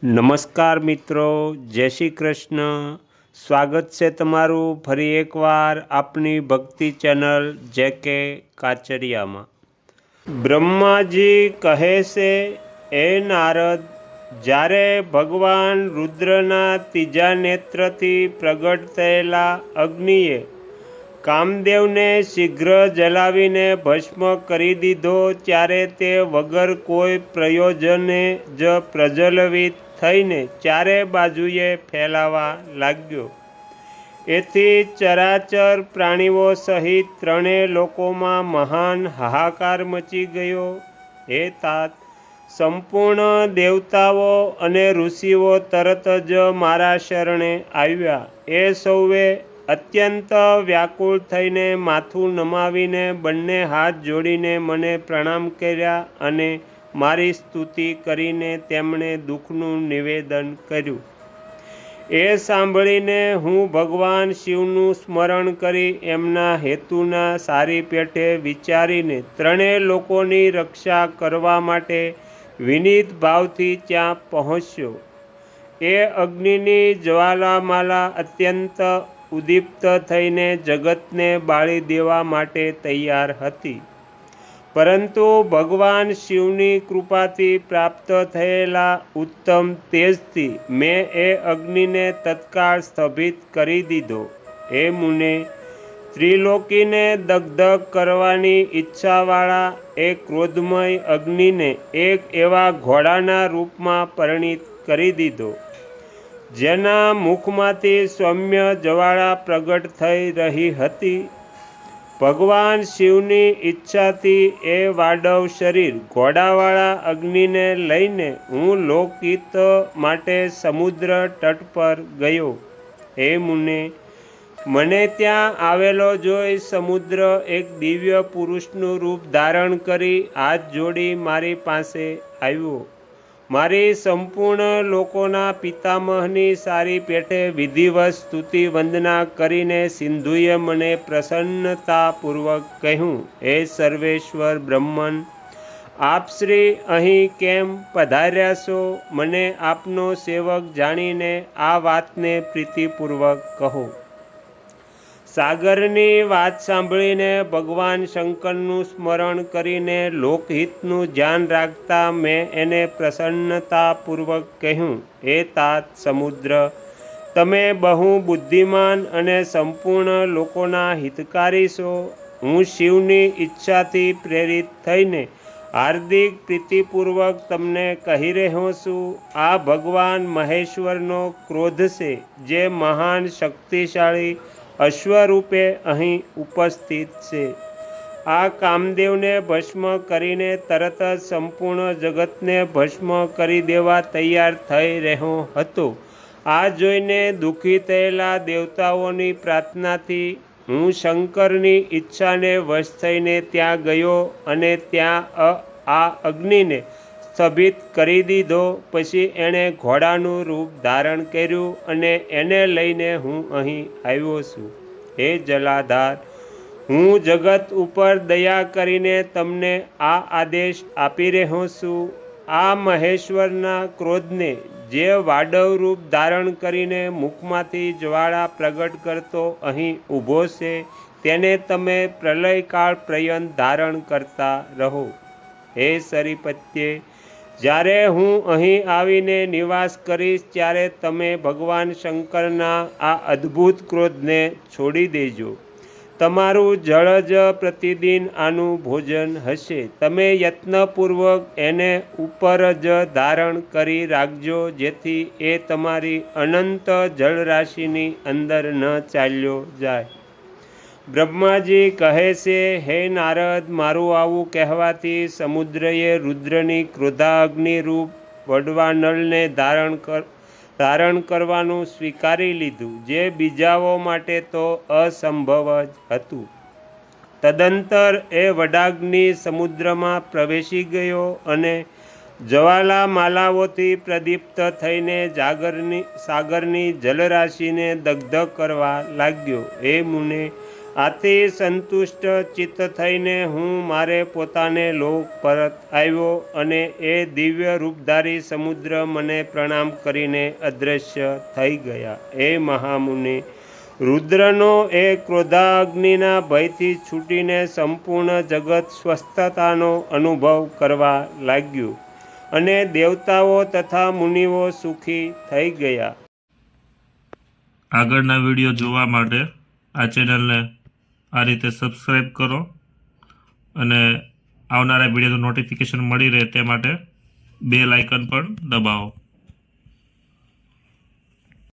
નમસ્કાર મિત્રો, જય શ્રી કૃષ્ણ. સ્વાગત છે તમારું ફરી એકવાર આપની ભક્તિ ચેનલ JK કાચરિયામાં. બ્રહ્માજી કહે છે, એ નારદ, જ્યારે ભગવાન રુદ્રના ત્રીજા નેત્રથી પ્રગટ થયેલા અગ્નિએ કામદેવને શીઘ્ર જલાવીને ભસ્મ કરી દીધો, ત્યારે તે વગર કોઈ પ્રયોજને જ પ્રજ્વલિત થઈને ચારે બાજુએ ફેલાવા લાગ્યો. એથી ચરાચર પ્રાણીઓ સહિત ત્રણેય લોકોમાં મહાન હાહાકાર મચી ગયો. હે તાત, સંપૂર્ણ દેવતાઓ અને ઋષિઓ તરત જ મારા શરણે આવ્યા. એ સૌએ અત્યંત વ્યાકુળ થઈને માથું નમાવીને બંને હાથ જોડીને મને પ્રણામ કર્યા અને મારી સ્તુતિ કરીને તેમણે દુઃખનું નિવેદન કર્યું. એ સાંભળીને હું ભગવાન શિવનું સ્મરણ કરી એમના હેતુના સારી પેઠે વિચારીને ત્રણેય લોકોની રક્ષા કરવા માટે વિનીત ભાવથી ત્યાં પહોંચ્યો. એ અગ્નિની જ્વાલામાલા અત્યંત ઉદ્દીપ્ત થઈને જગતને બાળી દેવા માટે તૈયાર હતી, પરંતુ ભગવાન શિવની કૃપાથી પ્રાપ્ત થયેલા ઉત્તમ તેજથી મેં એ અગ્નિને તત્કાળ સ્થભિત કરી દીધો. હે મુને, ત્રિલોકીને દગ્ધ કરવાની ઈચ્છાવાળા એ ક્રોધમય અગ્નિને એક એવા ઘોડાના રૂપમાં પરિણિત કરી દીધો, જેના મુખમાંથી સૌમ્ય જ્વાળા પ્રગટ થઈ રહી હતી. ભગવાન શિવની ઈચ્છાથી એ વાડવ શરીર ઘોડાવાળા અગ્નિને લઈને હું લોકહિત માટે સમુદ્ર તટ પર ગયો. હે મુને, મને ત્યાં આવેલો જોઈ સમુદ્ર એક દિવ્ય પુરુષનું રૂપ ધારણ કરી હાથ જોડી મારી પાસે આવ્યો. મારી સંપૂર્ણ લોકોના પિતામહની સારી પેઠે વિધિવત સ્તુતિ વંદના કરીને સિંધુએ મને પ્રસન્નતાપૂર્વક કહ્યું, હે સર્વેશ્વર બ્રહ્મન, આપ શ્રી અહીં કેમ પધાર્યા છો? મને આપનો સેવક જાણીને આ વાતને પ્રીતિપૂર્વક કહો. સાગરની વાત સાંભળીને ભગવાન શંકરનું સ્મરણ કરીને લોકહિતનું ધ્યાન રાખતા મેં એને પ્રસન્નતાપૂર્વક કહ્યું, હે તાત સમુદ્ર, તમે બહુ બુદ્ધિમાન અને સંપૂર્ણ લોકોના હિતકારી છો. હું શિવની ઈચ્છાથી પ્રેરિત થઈને હાર્દિક પ્રીતિપૂર્વક તમને કહી રહ્યો છું. આ ભગવાન મહેશ્વરનો ક્રોધ છે, જે મહાન શક્તિશાળી અશ્વરૂપે અહીં ઉપસ્થિત છે. આ કામદેવને ભસ્મ કરીને તરત જ સંપૂર્ણ જગતને ભસ્મ કરી દેવા તૈયાર થઈ રહ્યો હતો. આ જોઈને દુઃખી થયેલા દેવતાઓની પ્રાર્થનાથી હું શંકરની ઈચ્છાને વશ થઈને ત્યાં ગયો અને ત્યાં આ અગ્નિને સ્થભિત કરી દીધો. પછી એણે ઘોડાનું રૂપ ધારણ કર્યું અને એને લઈને હું અહીં આવ્યો છું. હે જલાધાર, હું જગત ઉપર દયા કરીને તમને આ આદેશ આપી રહ્યો છું. આ મહેશ્વરના ક્રોધને, જે વાડવ રૂપ ધારણ કરીને મુખમાંથી જ્વાળા પ્રગટ કરતો અહીં ઊભો છે, તેને તમે પ્રલયકાળ પર્યંત ધારણ કરતા રહો. હે સરિપત્યે, જ્યારે હું અહીં આવીને નિવાસ કરીશ, ત્યારે તમે ભગવાન શંકરના આ અદ્ભુત ક્રોધને છોડી દેજો. તમારું જળ જ પ્રતિદિન આનું ભોજન હશે. તમે યત્નપૂર્વક એને ઉપર જ ધારણ કરી રાખજો, જેથી એ તમારી અનંત જળરાશિની અંદર ન ચાલ્યો જાય. બ્રહ્માજી કહે છે, હે નારદ, મારું આવું કહેવાથી સમુદ્રએ રુદ્રની ક્રોધાગ્નિ રૂપ વડવાનળને ધારણ કરવાનું સ્વીકારી લીધું, જે બીજાઓ માટે તો અસંભવ જ હતું. તદંતર એ વડાગ્નિ સમુદ્રમાં પ્રવેશી ગયો અને જ્વાલામાલાઓથી પ્રદીપ્ત થઈને સાગરની જલરાશિને દગ્ધ કરવા લાગ્યો. હે મુને, આથી સંતુષ્ટ ચિત્ત થઈને હું મારે પોતાને લોક પરત આવ્યો અને એ દિવ્ય રૂપધારી સમુદ્ર મને પ્રણામ કરીને અદૃશ્ય થઈ ગયા. એ મહામુનિ, રુદ્રનો એ ક્રોધાગ્નિના ભયથી છૂટીને સંપૂર્ણ જગત સ્વસ્થતાનો અનુભવ કરવા લાગ્યું અને દેવતાઓ તથા મુનિઓ સુખી થઈ ગયા. આગળના વિડીયો જોવા માટે આ ચેનલને આ રીતે સબસ્ક્રાઈબ કરો અને આવનારા વિડીયોનું નોટિફિકેશન મળી રહે તે માટે બેલ આઇકન પણ દબાવો.